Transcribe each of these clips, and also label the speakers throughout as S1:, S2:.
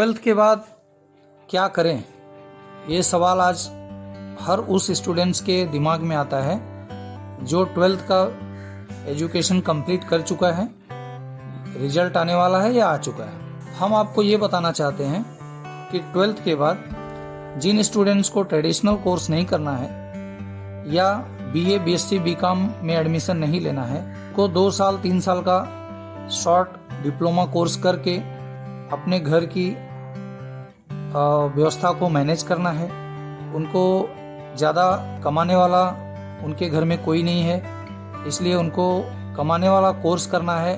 S1: Twelfth के बाद क्या करें, ये सवाल आज हर उस स्टूडेंट्स के दिमाग में आता है जो ट्वेल्थ का एजुकेशन कंप्लीट कर चुका है, रिजल्ट आने वाला है या आ चुका है। हम आपको ये बताना चाहते हैं कि ट्वेल्थ के बाद जिन स्टूडेंट्स को ट्रेडिशनल कोर्स नहीं करना है या बीए, बीएससी, बीकॉम में एडमिशन नहीं लेना है, को 2 साल 3 साल का शॉर्ट डिप्लोमा कोर्स करके अपने घर की व्यवस्था को मैनेज करना है। उनको ज़्यादा कमाने वाला उनके घर में कोई नहीं है, इसलिए उनको कमाने वाला कोर्स करना है।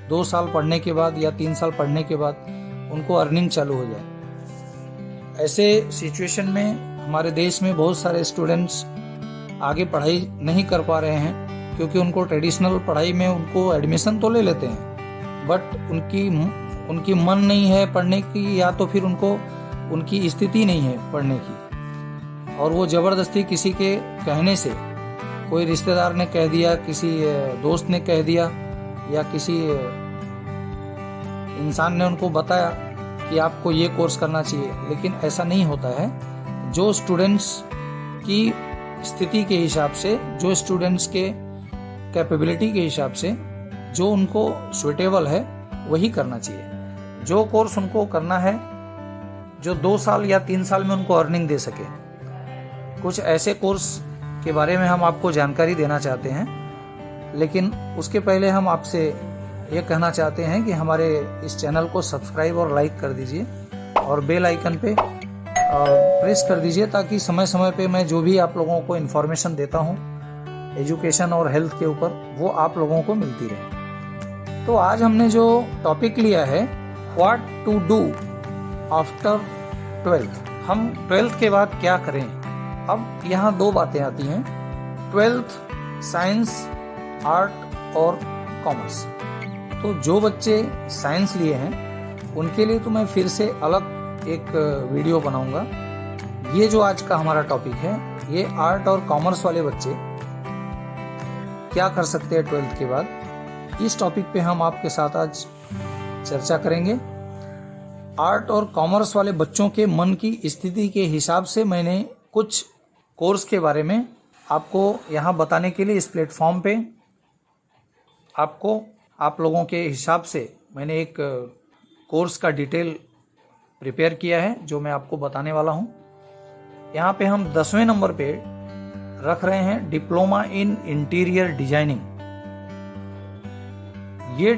S1: 2 साल पढ़ने के बाद या 3 साल पढ़ने के बाद उनको अर्निंग चालू हो जाए। ऐसे सिचुएशन में हमारे देश में बहुत सारे स्टूडेंट्स आगे पढ़ाई नहीं कर पा रहे हैं क्योंकि उनको ट्रेडिशनल पढ़ाई में उनको एडमिशन तो ले लेते हैं, बट उनकी मन नहीं है पढ़ने की, या तो फिर उनकी स्थिति नहीं है पढ़ने की, और वो ज़बरदस्ती किसी के कहने से, कोई रिश्तेदार ने कह दिया, किसी दोस्त ने कह दिया या किसी इंसान ने उनको बताया कि आपको ये कोर्स करना चाहिए, लेकिन ऐसा नहीं होता है। जो स्टूडेंट्स की स्थिति के हिसाब से, जो स्टूडेंट्स के कैपेबिलिटी के हिसाब से जो उनको सुटेबल है वही करना चाहिए। जो कोर्स उनको करना है जो 2 साल या 3 साल में उनको अर्निंग दे सके। कुछ ऐसे कोर्स के बारे में हम आपको जानकारी देना चाहते हैं, लेकिन उसके पहले हम आपसे ये कहना चाहते हैं कि हमारे इस चैनल को सब्सक्राइब और लाइक कर दीजिए और बेल आइकन पे प्रेस कर दीजिए, ताकि समय समय पे मैं जो भी आप लोगों को इन्फॉर्मेशन देता हूँ एजुकेशन और हेल्थ के ऊपर, वो आप लोगों को मिलती रहे। तो आज हमने जो टॉपिक लिया है, what to do after 12th, हम 12th के बाद क्या करें। अब यहाँ 2 बातें आती हैं, 12th साइंस, आर्ट और कॉमर्स। तो जो बच्चे साइंस लिए हैं उनके लिए तो मैं फिर से अलग एक वीडियो बनाऊंगा। ये जो आज का हमारा टॉपिक है, ये आर्ट और कॉमर्स वाले बच्चे क्या कर सकते हैं 12th के बाद, इस टॉपिक पे हम आपके साथ आज चर्चा करेंगे। आर्ट और कॉमर्स वाले बच्चों के मन की स्थिति के हिसाब से मैंने कुछ कोर्स के बारे में आपको यहाँ बताने के लिए इस प्लेटफॉर्म पे आप लोगों के हिसाब से मैंने एक कोर्स का डिटेल प्रिपेयर किया है जो मैं आपको बताने वाला हूँ। यहाँ पे हम 10वें नंबर पे रख रहे हैं डिप्लोमा इन इंटीरियर डिजाइनिंग। ये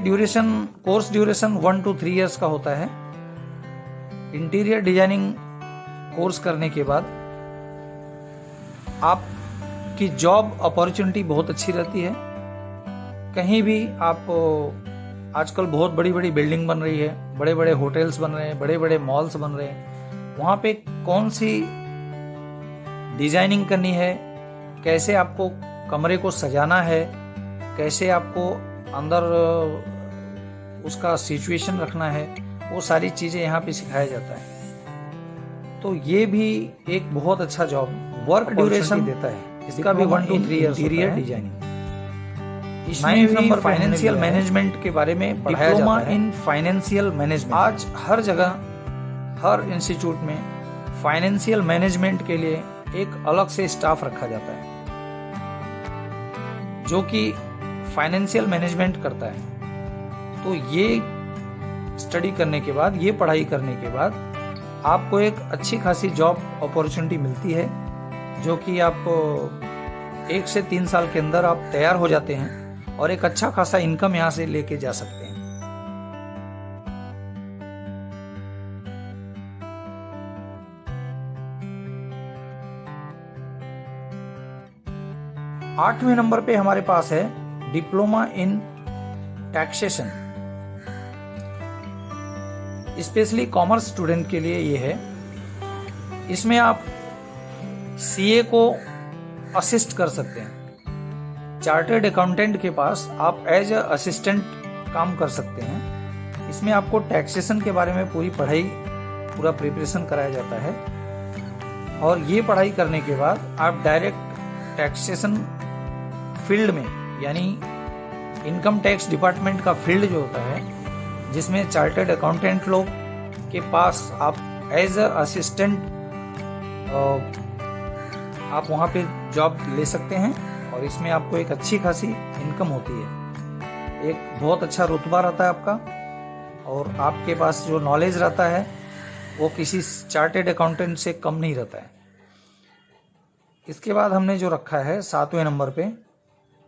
S1: कोर्स ड्यूरेशन 1 to 3 इयर्स का होता है। इंटीरियर डिजाइनिंग कोर्स करने के बाद आपकी जॉब अपॉर्चुनिटी बहुत अच्छी रहती है। कहीं भी आप, आजकल बहुत बड़ी बड़ी बिल्डिंग बन रही है, बड़े बड़े होटल्स बन रहे हैं, बड़े बड़े मॉल्स बन रहे हैं, वहाँ पे कौन सी डिजाइनिंग करनी है, कैसे आपको कमरे को सजाना है, कैसे आपको अंदर उसका सिचुएशन रखना है, वो सारी चीज़ें यहाँ पे सिखाया जाता है। तो ये भी एक बहुत अच्छा जॉब वर्क ड्यूरेशन देता है। इसका भी 1 to 3 इयर्स इंटीरियर डिजाइनिंग। इसमें नंबर फाइनेंशियल मैनेजमेंट के बारे में पढ़ाया जाता है। Diploma in financial management. आज हर जगह, हर इंस्टीट्यूट में फाइनेंशियल मैनेजमेंट के लिए एक अलग से स्टाफ रखा जाता है जो कि फाइनेंशियल मैनेजमेंट करता है। तो ये स्टडी करने के बाद, ये पढ़ाई करने के बाद आपको एक अच्छी खासी जॉब अपॉर्चुनिटी मिलती है, जो कि आप 1 से 3 साल के अंदर आप तैयार हो जाते हैं और एक अच्छा खासा इनकम यहाँ से लेके जा सकते हैं। आठवें नंबर पे हमारे पास है diploma in taxation. Specially commerce student के लिए ये है। इसमें आप सीए को असिस्ट कर सकते हैं। चार्टर्ड अकाउंटेंट के पास आप एज अ असिस्टेंट काम कर सकते हैं। इसमें आपको टैक्सेशन के बारे में पूरी पढ़ाई, पूरा प्रिपरेशन कराया जाता है, और ये पढ़ाई करने के बाद आप डायरेक्ट टैक्सेशन फील्ड में, यानी इनकम टैक्स डिपार्टमेंट का फील्ड जो होता है, जिसमें चार्टर्ड अकाउंटेंट लोग के पास आप एज अ असिस्टेंट आप वहाँ पे जॉब ले सकते हैं और इसमें आपको एक अच्छी खासी इनकम होती है। एक बहुत अच्छा रुतबा रहता है आपका और आपके पास जो नॉलेज रहता है वो किसी चार्टेड अकाउंटेंट से कम नहीं रहता है। इसके बाद हमने जो रखा है 7वें नंबर पे,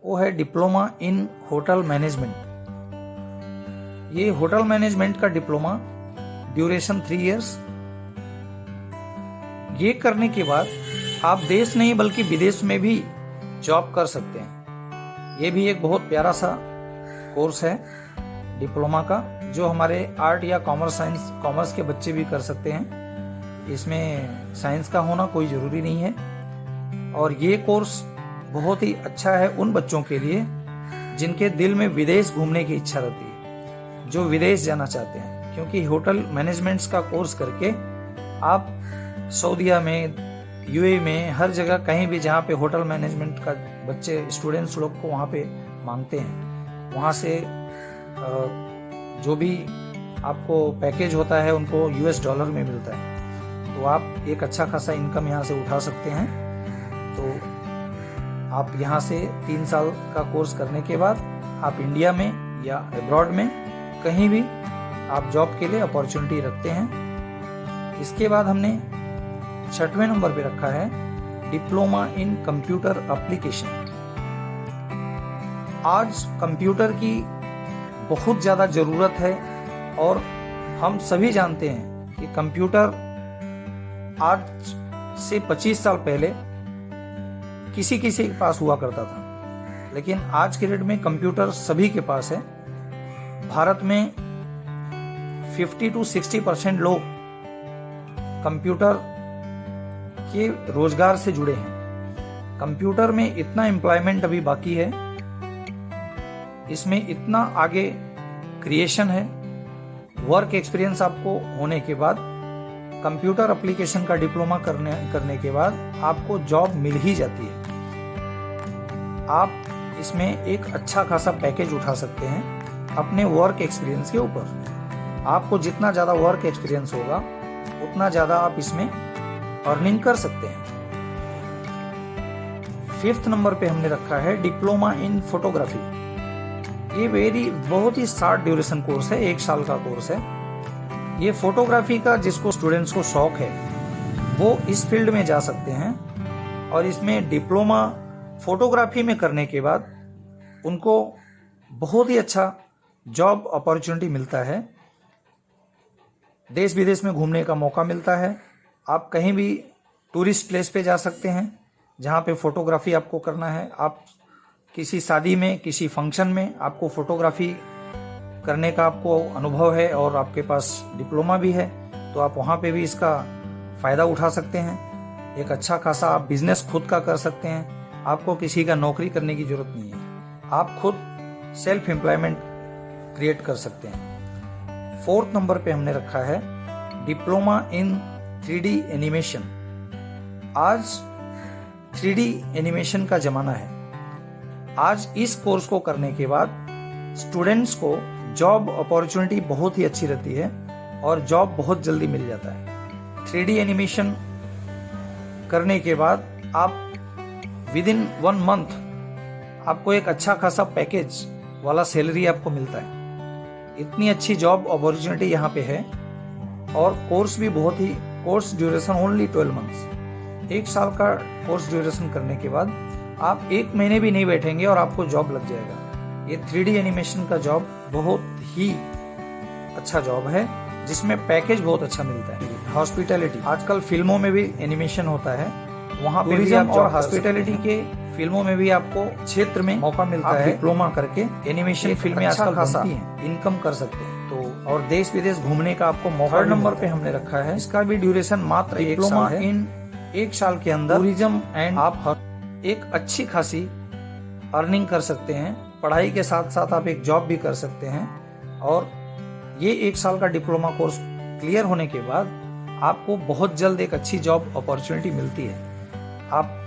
S1: वो है डिप्लोमा इन होटल मैनेजमेंट। ये होटल मैनेजमेंट का डिप्लोमा, ड्यूरेशन 3 इयर्स। ये करने के बाद आप देश नहीं बल्कि विदेश में भी जॉब कर सकते हैं। ये भी एक बहुत प्यारा सा कोर्स है डिप्लोमा का, जो हमारे आर्ट या कॉमर्स के बच्चे भी कर सकते हैं। इसमें साइंस का होना कोई ज़रूरी नहीं है। और ये कोर्स बहुत ही अच्छा है उन बच्चों के लिए जिनके दिल में विदेश घूमने की इच्छा रहती है, जो विदेश जाना चाहते हैं। क्योंकि होटल मैनेजमेंट्स का कोर्स करके आप सऊदीया में, यूएई में, हर जगह कहीं भी जहाँ पे होटल मैनेजमेंट का बच्चे स्टूडेंट्स लोग को वहाँ पे मांगते हैं, वहाँ से जो भी आपको पैकेज होता है उनको यूएस डॉलर में मिलता है। तो आप एक अच्छा खासा इनकम यहाँ से उठा सकते हैं। तो आप यहाँ से 3 साल का कोर्स करने के बाद आप इंडिया में या अब्रॉड में कहीं भी आप जॉब के लिए अपॉर्चुनिटी रखते हैं। इसके बाद हमने 6वें नंबर पे रखा है डिप्लोमा इन कंप्यूटर एप्लीकेशन। आज कंप्यूटर की बहुत ज़्यादा ज़रूरत है और हम सभी जानते हैं कि कंप्यूटर आज से 25 साल पहले किसी किसी के पास हुआ करता था, लेकिन आज के डेट में कंप्यूटर सभी के पास है। भारत में 50 to 60% लोग कंप्यूटर के रोजगार से जुड़े हैं। कंप्यूटर में इतना एम्प्लॉयमेंट अभी बाकी है, इसमें इतना आगे क्रिएशन है। वर्क एक्सपीरियंस आपको होने के बाद, कंप्यूटर एप्लीकेशन का डिप्लोमा करने के बाद आपको जॉब मिल ही जाती है। आप इसमें एक अच्छा खासा पैकेज उठा सकते हैं अपने वर्क एक्सपीरियंस के ऊपर। आपको जितना ज़्यादा वर्क एक्सपीरियंस होगा उतना ज़्यादा आप इसमें अर्निंग कर सकते हैं। 5th नंबर पे हमने रखा है डिप्लोमा इन फोटोग्राफी। ये बहुत ही शॉर्ट ड्यूरेशन कोर्स है, 1 साल का कोर्स है। ये फोटोग्राफी का जिसको स्टूडेंट्स को शौक है वो इस फील्ड में जा सकते हैं और इसमें डिप्लोमा फोटोग्राफी में करने के बाद उनको बहुत ही अच्छा जॉब अपॉर्चुनिटी मिलता है। देश विदेश में घूमने का मौका मिलता है। आप कहीं भी टूरिस्ट प्लेस पे जा सकते हैं जहाँ पे फोटोग्राफी आपको करना है। आप किसी शादी में, किसी फंक्शन में आपको फोटोग्राफी करने का आपको अनुभव है और आपके पास डिप्लोमा भी है, तो आप वहाँ पे भी इसका फ़ायदा उठा सकते हैं। एक अच्छा खासा आप बिजनेस खुद का कर सकते हैं। आपको किसी का नौकरी करने की ज़रूरत नहीं है, आप खुद सेल्फ एम्प्लॉयमेंट क्रिएट कर सकते हैं। 4th नंबर पे हमने रखा है डिप्लोमा इन 3D एनिमेशन। आज 3D एनिमेशन का ज़माना है। आज इस कोर्स को करने के बाद स्टूडेंट्स को जॉब अपॉर्चुनिटी बहुत ही अच्छी रहती है और जॉब बहुत जल्दी मिल जाता है। 3D एनिमेशन करने के बाद आप विदिन 1 मंथ आपको एक अच्छा खासा पैकेज वाला सैलरी आपको मिलता है। इतनी अच्छी जॉब अपॉर्चुनिटी यहाँ पे है और कोर्स भी कोर्स ड्यूरेशन ओनली 12 मंथ्स। 1 साल का कोर्स ड्यूरेशन करने के बाद आप 1 महीने भी नहीं बैठेंगे और आपको जॉब लग जाएगा। ये 3D एनिमेशन का जॉब बहुत ही अच्छा जॉब है जिसमें पैकेज बहुत अच्छा मिलता है। हॉस्पिटैलिटी, आजकल फिल्मों में भी एनिमेशन होता है, वहाँ पे भी आप और हॉस्पिटैलिटी के फिल्मों में भी आपको क्षेत्र में मौका मिलता है। डिप्लोमा करके एनिमेशन फिल्में आजकल खासा इनकम कर सकते हैं, तो और देश विदेश घूमने का आपको मौका। 3rd नंबर पे हमने रखा है, इसका भी ड्यूरेशन मात्र डिप्लोमा इन 1 साल के अंदर टूरिज्म एंड आप एक अच्छी खासी अर्निंग कर सकते हैं। पढ़ाई के साथ साथ आप एक जॉब भी कर सकते हैं और ये 1 साल का डिप्लोमा कोर्स क्लियर होने के बाद आपको बहुत जल्द एक अच्छी जॉब अपॉर्चुनिटी मिलती है। आप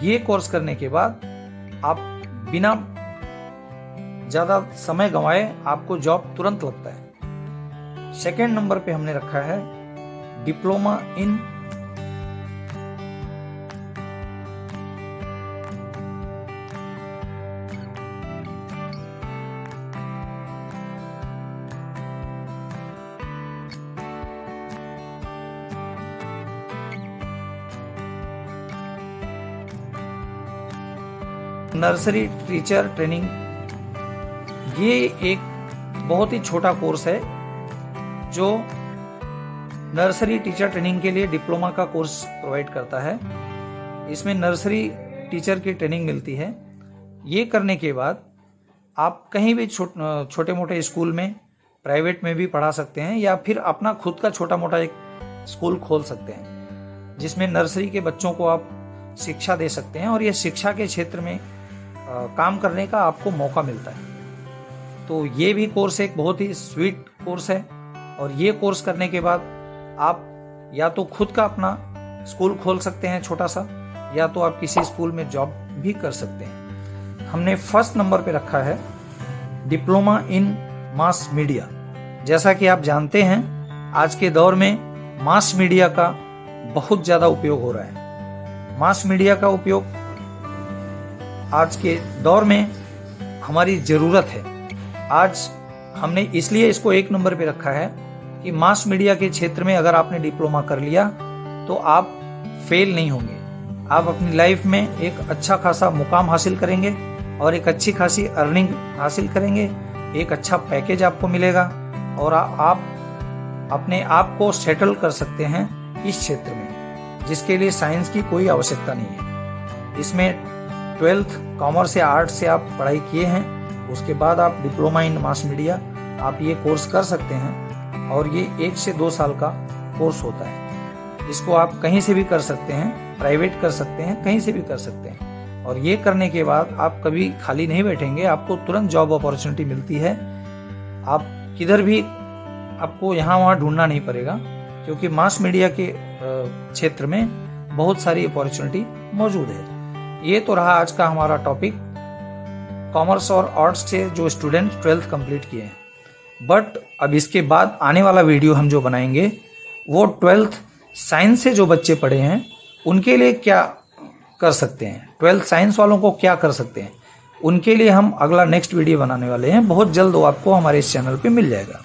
S1: ये कोर्स करने के बाद आप बिना ज़्यादा समय गंवाए आपको जॉब तुरंत लगता है। सेकेंड नंबर पे हमने रखा है diploma in nursery teacher training. ये एक बहुत ही छोटा कोर्स है जो नर्सरी टीचर ट्रेनिंग के लिए डिप्लोमा का कोर्स प्रोवाइड करता है। इसमें नर्सरी टीचर की ट्रेनिंग मिलती है। ये करने के बाद आप कहीं भी छोटे मोटे स्कूल में, प्राइवेट में भी पढ़ा सकते हैं या फिर अपना खुद का छोटा मोटा एक स्कूल खोल सकते हैं जिसमें नर्सरी के बच्चों को आप शिक्षा दे सकते हैं और ये शिक्षा के क्षेत्र में काम करने का आपको मौका मिलता है। तो ये भी कोर्स एक बहुत ही स्वीट कोर्स है और ये कोर्स करने के बाद आप या तो खुद का अपना स्कूल खोल सकते हैं छोटा सा, या तो आप किसी स्कूल में जॉब भी कर सकते हैं। हमने फर्स्ट नंबर पे रखा है डिप्लोमा इन मास मीडिया। जैसा कि आप जानते हैं आज के दौर में मास मीडिया का बहुत ज़्यादा उपयोग हो रहा है। मास मीडिया का उपयोग आज के दौर में हमारी ज़रूरत है। आज हमने इसलिए इसको एक नंबर पे रखा है कि मास मीडिया के क्षेत्र में अगर आपने डिप्लोमा कर लिया तो आप फेल नहीं होंगे। आप अपनी लाइफ में एक अच्छा खासा मुकाम हासिल करेंगे और एक अच्छी खासी अर्निंग हासिल करेंगे, एक अच्छा पैकेज आपको मिलेगा और आप अपने आप को सेटल कर सकते हैं इस क्षेत्र में, जिसके लिए साइंस की कोई आवश्यकता नहीं है। इसमें 12th कॉमर्स या आर्ट्स से आप पढ़ाई किए हैं, उसके बाद आप डिप्लोमा इन मास मीडिया आप ये कोर्स कर सकते हैं और ये 1 से 2 साल का कोर्स होता है। इसको आप कहीं से भी कर सकते हैं, प्राइवेट कर सकते हैं, कहीं से भी कर सकते हैं और ये करने के बाद आप कभी खाली नहीं बैठेंगे, आपको तुरंत जॉब अपॉर्चुनिटी मिलती है। आप किधर भी आपको यहाँ वहाँ ढूंढना नहीं पड़ेगा क्योंकि मास मीडिया के क्षेत्र में बहुत सारी अपॉर्चुनिटी मौजूद है। ये तो रहा आज का हमारा टॉपिक, कॉमर्स और आर्ट्स से जो स्टूडेंट 12th कंप्लीट किए हैं। बट अब इसके बाद आने वाला वीडियो हम जो बनाएंगे वो 12th साइंस से जो बच्चे पढ़े हैं उनके लिए क्या कर सकते हैं, 12th साइंस वालों को क्या कर सकते हैं, उनके लिए हम अगला नेक्स्ट वीडियो बनाने वाले हैं। बहुत जल्द वो आपको हमारे इस चैनल पे मिल जाएगा।